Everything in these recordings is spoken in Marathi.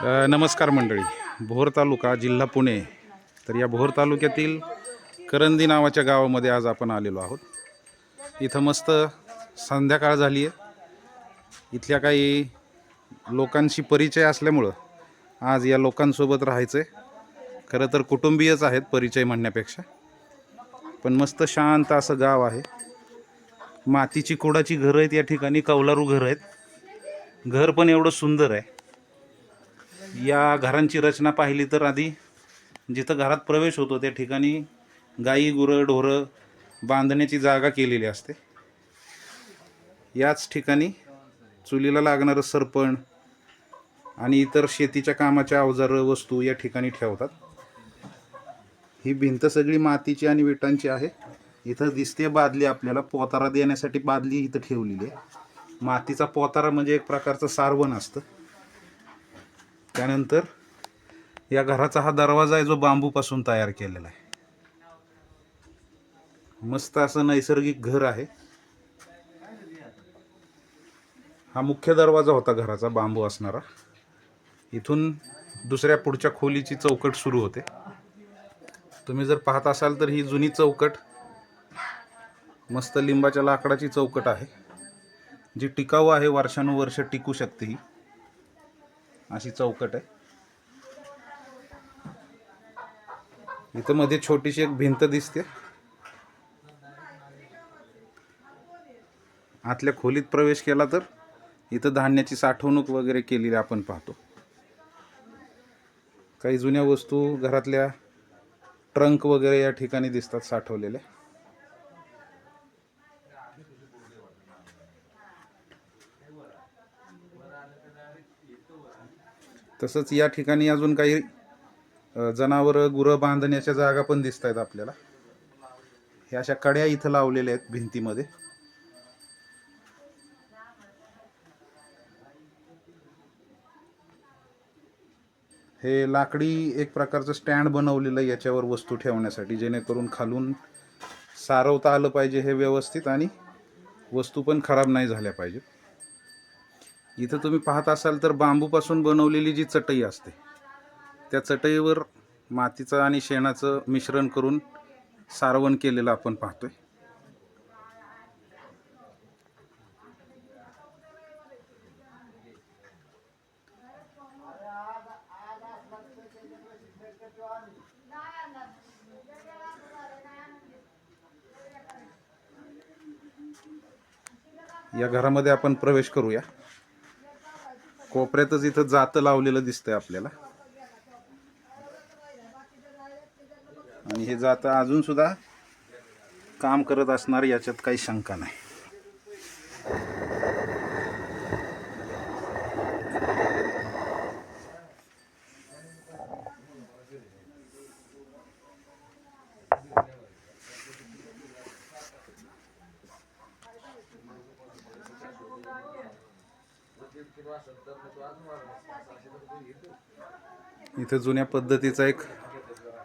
नमस्कार मंडळी. भोर तालुका जिल्हा पुणे. तर या भोर तालुक्यातील करंदी नावाच्या गावामध्ये आज आपण आलेलो आहोत. इथं मस्त संध्याकाळ झाली आहे. इथल्या काही लोकांशी परिचय असल्यामुळं आज या लोकांसोबत राहायचं आहे. खरं तर कुटुंबीयच आहेत परिचय म्हणण्यापेक्षा, पण मस्त शांत असं गाव आहे. मातीची कोडाची घरं आहेत या ठिकाणी, कौलारू घरं आहेत. घर पण एवढं सुंदर आहे. या घरांची रचना पाहिली तर आधी जिथं घरात प्रवेश होतो त्या ठिकाणी गाई गुरं ढोरं बांधण्याची जागा केलेली असते. याच ठिकाणी चुलीला लागणारं सरपण आणि इतर शेतीच्या कामाच्या अवजारं वस्तू या ठिकाणी ठेवतात. ही भिंत सगळी मातीची आणि विटांची आहे. इथं दिसते बादली, आपल्याला पोतारा देण्यासाठी बादली इथं ठेवलेली आहे. मातीचा पोतारा म्हणजे एक प्रकारचं सारवण असतं. त्यानंतर या घराचा हा दरवाजा आहे जो बांबूपासून तयार केलेला आहे. मस्त असं नैसर्गिक घर आहे. हा मुख्य दरवाजा होता घराचा, बांबू असणारा. इथून दुसऱ्या पुढच्या खोलीची चौकट सुरू होते. तुम्ही जर पाहत असाल तर ही जुनी चौकट, मस्त लिंबाच्या लाकडाची चौकट आहे जी टिकाऊ आहे, वर्षानुवर्ष टिकू शकते. ही अशी चौकट आहे. इथं मध्ये छोटीशी एक भिंत दिसते. आतल्या खोलीत प्रवेश केला तर इथं धान्याची साठवणूक वगैरे केलेली आपण पाहतो. काही जुन्या वस्तू घरातल्या ट्रंक वगैरे या ठिकाणी दिसतात साठवलेल्या. तसंच या ठिकाणी अजून काही जनावरं गुरं बांधण्याच्या जागा पण दिसत आहेत आपल्याला. ह्या अशा कड्या इथं लावलेल्या आहेत भिंतीमध्ये. हे लाकडी एक प्रकारचं स्टँड बनवलेलं आहे याच्यावर वस्तू ठेवण्यासाठी, जेणेकरून खालून सारवता आलं पाहिजे हे व्यवस्थित आणि वस्तू पण खराब नाही झाल्या पाहिजे. इथं तुम्ही पाहत असाल तर बांबूपासून बनवलेली जी चटई असते त्या चटईवर मातीचं आणि शेणाचं मिश्रण करून सारवण केलेलं आपण पाहतोय. या घरामध्ये आपण प्रवेश करूया. कोपऱ्यातच इथं जातं लावलेलं दिसतंय आपल्याला, आणि हे जातं अजून सुद्धा काम करत असणार याच्यात काही शंका नाही. इथं जुन्या पद्धतीचा एक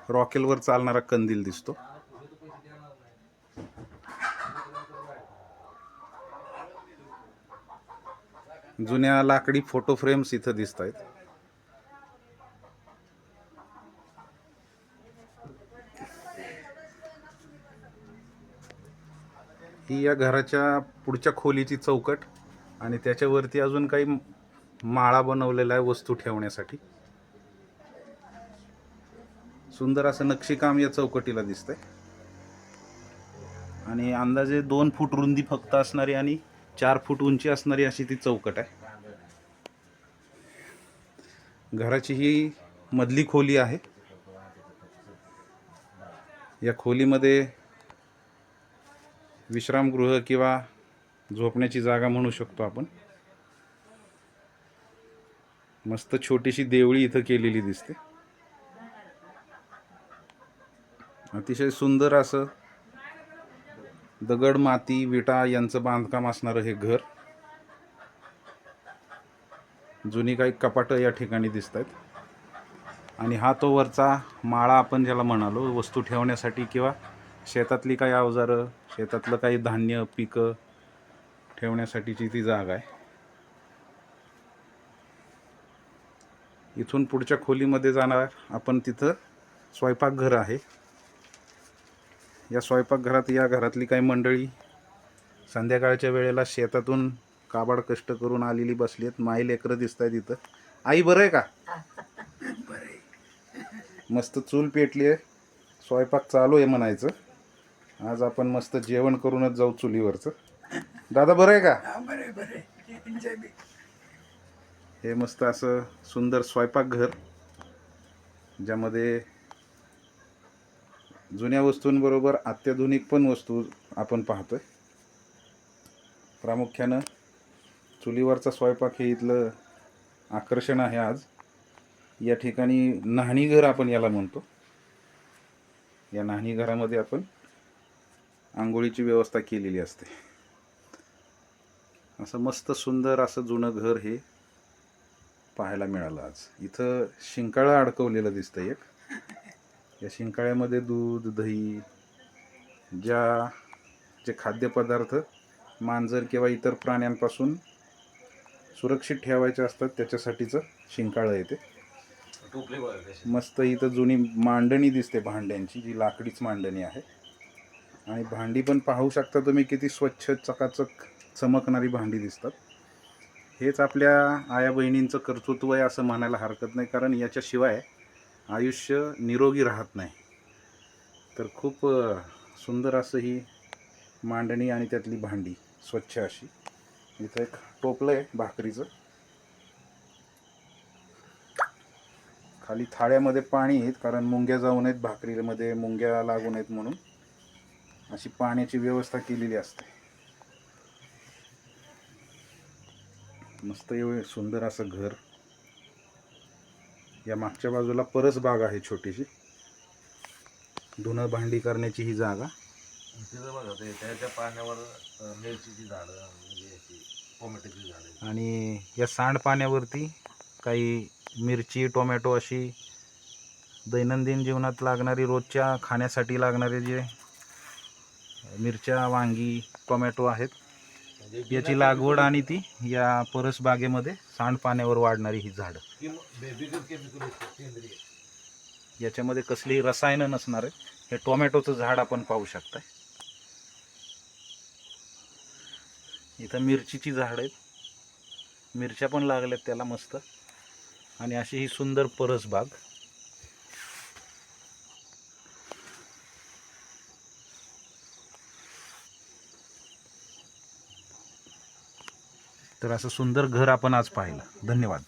रॉकेलवर चालणारा कंदील दिसतो. जुन्या लाकडी फोटो फ्रेम्स इथं दिसत आहेत. ही या घराच्या पुढच्या खोलीची चौकट आणि त्याच्यावरती अजून काही माळा बनवलेला आहे वस्तू ठेवण्यासाठी. सुंदर असं नक्षीकाम या चौकटीला दिसतंय. आणि अंदाजे 2 फूट रुंदी फक्त असणारी आणि 4 फूट उंची असणारी अशी ती चौकट आहे. घराची ही मधली खोली आहे. या खोलीमध्ये विश्रामगृह किंवा झोपण्याची जागा म्हणू शकतो आपण. मस्त छोटीशी देवळी इथं केलेली दिसते. अतिशय सुंदर असं दगड माती विटा यांचं बांधकाम असणारं हे घर. जुनी काही कपाटं या ठिकाणी दिसत आहेत. आणि हा तो वरचा माळा आपण ज्याला म्हणालो, वस्तू ठेवण्यासाठी किंवा शेतातली काही अवजारं, शेतातलं काही धान्य पिकं ठेवण्यासाठीची ती जागा आहे. इथून पुढच्या खोलीमध्ये जाणार आपण, तिथं स्वयंपाकघर आहे. या स्वयंपाकघरात या घरातली काही मंडळी संध्याकाळच्या वेळेला शेतातून काबाड कष्ट करून आलेली बसली आहेत. माई लेकरं दिसत आहेत इथं. आई बरं आहे का? मस्त चूल पेटली आहे, स्वयंपाक चालू आहे म्हणायचं. आज आपण मस्त जेवण करूनच जाऊ चुलीवरचं. दादा बरं आहे का? हे मस्त असं सुंदर स्वयंपाकघर, ज्यामध्ये जुन्या वस्तूंबरोबर अत्याधुनिक पण वस्तू आपण पाहतोय. प्रामुख्यानं चुलीवरचा स्वयंपाक हे इथलं आकर्षण आहे. आज या ठिकाणी न्हाणीघर आपण याला म्हणतो. या न्हाणीघरामध्ये आपण आंघोळीची व्यवस्था केलेली असते. असं मस्त सुंदर असं जुनं घर हे पाहायला मिळालं आज. इथं शिंकाळं अडकवलेलं दिसतं एक. या शिंकाळ्यामध्ये दूध, दही, जे खाद्यपदार्थ मांजर किंवा इतर प्राण्यांपासून सुरक्षित ठेवायचे असतात त्याच्यासाठीचं शिंकाळं येते. मस्त इथं जुनी मांडणी दिसते भांड्यांची, जी लाकडीच मांडणी आहे. आणि भांडी पण पाहू शकता तुम्ही, किती स्वच्छ चकाचक चमकणारी भांडी दिसतात. हेच आपल्या आया बहिणींचं कर्तृत्व आहे असं म्हणायला हरकत नाही, कारण याच्याशिवाय आयुष्य निरोगी राहत नाही. तर खूप सुंदर असं ही मांडणी आणि त्यातली भांडी स्वच्छ अशी. इथं एक टोपलं आहे भाकरीचं. खाली थाळ्यामध्ये पाणी आहेत, कारण मुंग्या जाऊ नयेत, भाकरीमध्ये मुंग्या लागू नयेत म्हणून अशी पाण्याची व्यवस्था केलेली असते. मस्त एवढं सुंदर असं घर. या मागच्या बाजूला परस बाग आहे छोटीशी, धुणं भांडी करण्याची ही जागा. त्याच्या पाण्यावर मिरचीची झाडं, म्हणजे टोमॅटोची झाडं, आणि या सांडपाण्यावरती काही मिरची, टोमॅटो अशी दैनंदिन जीवनात लागणारी, रोजच्या खाण्यासाठी लागणारे जे मिरच्या, वांगी, टोमॅटो आहेत, याची लागवड आणि ती या परसबागेमध्ये सांडपाण्यावर वाढणारी ही झाडं. याच्यामध्ये कसलीही रसायनं नसणार आहे. हे टोमॅटोचं झाड आपण पाहू शकताय. इथं मिरचीची झाड आहेत, मिरच्या पण लागल्यात त्याला मस्त. आणि अशी ही सुंदर परसबाग. तर असं सुंदर घर आपण आज पाहिलं. धन्यवाद.